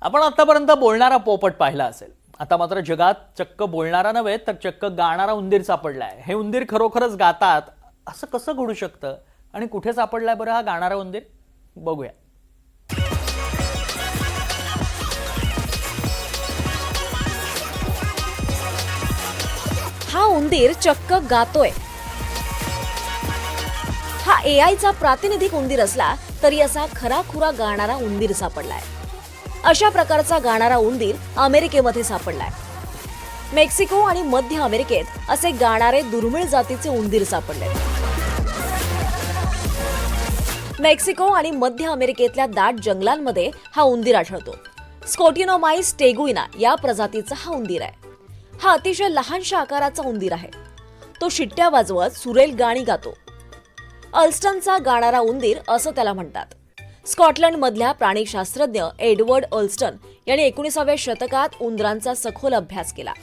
आपण आतापर्यंत बोलणारा पोपट पाहिला असेल. आता मात्र जगात चक्क बोलणारा नव्हे तर चक्क गाणारा उंदीर सापडलाय. हे उंदीर खरोखरच गातात असं कसं घडू शकतं आणि कुठे सापडलाय बरं हा गाणारा उंदीर? बघूया. हा उंदीर चक्क गातोय. हा एआयचा प्रातिनिधिक उंदीर असला तरी असा खराखुरा गाणारा उंदीर सापडलाय. अशा प्रकारचा गाणारा उंदीर अमेरिकेमध्ये सापडलाय. मेक्सिको आणि मध्य अमेरिकेत असे गाणारे दुर्मिळ जातीचे उंदीर सापडले. मेक्सिको आणि मध्य अमेरिकेतल्या दाट जंगलांमध्ये हा उंदीर आढळतो. स्कोटिनोमाइस टेगुइना या प्रजातीचा हा उंदीर आहे. हा अतिशय लहानशा आकाराचा उंदीर आहे. तो शिट्ट्या वाजवत सुरेल गाणी गातो. अल्स्टनचा गाणारा उंदीर असं त्याला म्हणतात. स्कॉटलंडमधल्या प्राणीशास्त्रज्ञ एडवर्ड अल्स्टन यांनी 19व्या शतकात उंदरांचा सखोल अभ्यास केला.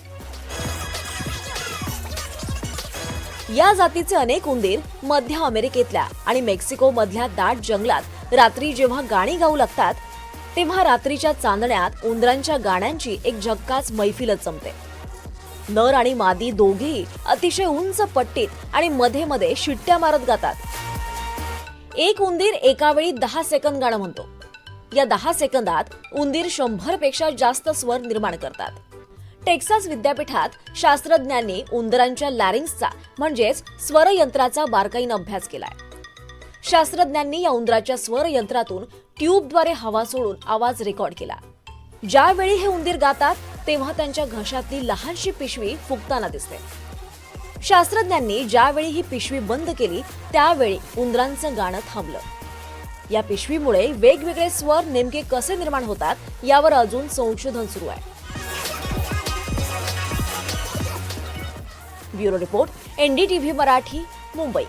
या जातीचे अनेक उंदीर मध्य अमेरिकेतल्या आणि मेक्सिको मधल्या दाट जंगलात रात्री जेव्हा गाणी गाऊ लागतात तेव्हा रात्रीच्या चांदण्यात उंदरांच्या गाण्यांची एक झक्कास मैफिलच जमते. नर आणि मादी दोघेही अतिशय उंच पट्टीत आणि मध्ये मध्ये शिट्ट्या मारत गातात. एक उंदीर एका वेळी 10 सेकंद गाणं म्हणतो. या 10 सेकंदात उंदीर 100 पेक्षा जास्त स्वर निर्माण करतात. टेक्सास विद्यापीठात शास्त्रज्ञांनी उंदरांच्या लॅरिंग्सचा म्हणजेच स्वरयंत्राचा बारकाईने अभ्यास केलाय. शास्त्रज्ञांनी या उंदराच्या स्वरयंत्रातून ट्यूबद्वारे हवा सोडून आवाज रेकॉर्ड केला. ज्यावेळी हे उंदीर गातात तेव्हा त्यांच्या घशातली लहानशी पिशवी फुगताना दिसते. शास्त्रज्ञांनी ज्यावेळी ही पिशवी बंद केली त्यावेळी उंदरांचं गाणं थांबलं. या पिशवीमुळे वेगवेगळे स्वर नेमके कसे निर्माण होतात यावर अजून संशोधन सुरू आहे. Bureau report, NDTV Marathi, Mumbai.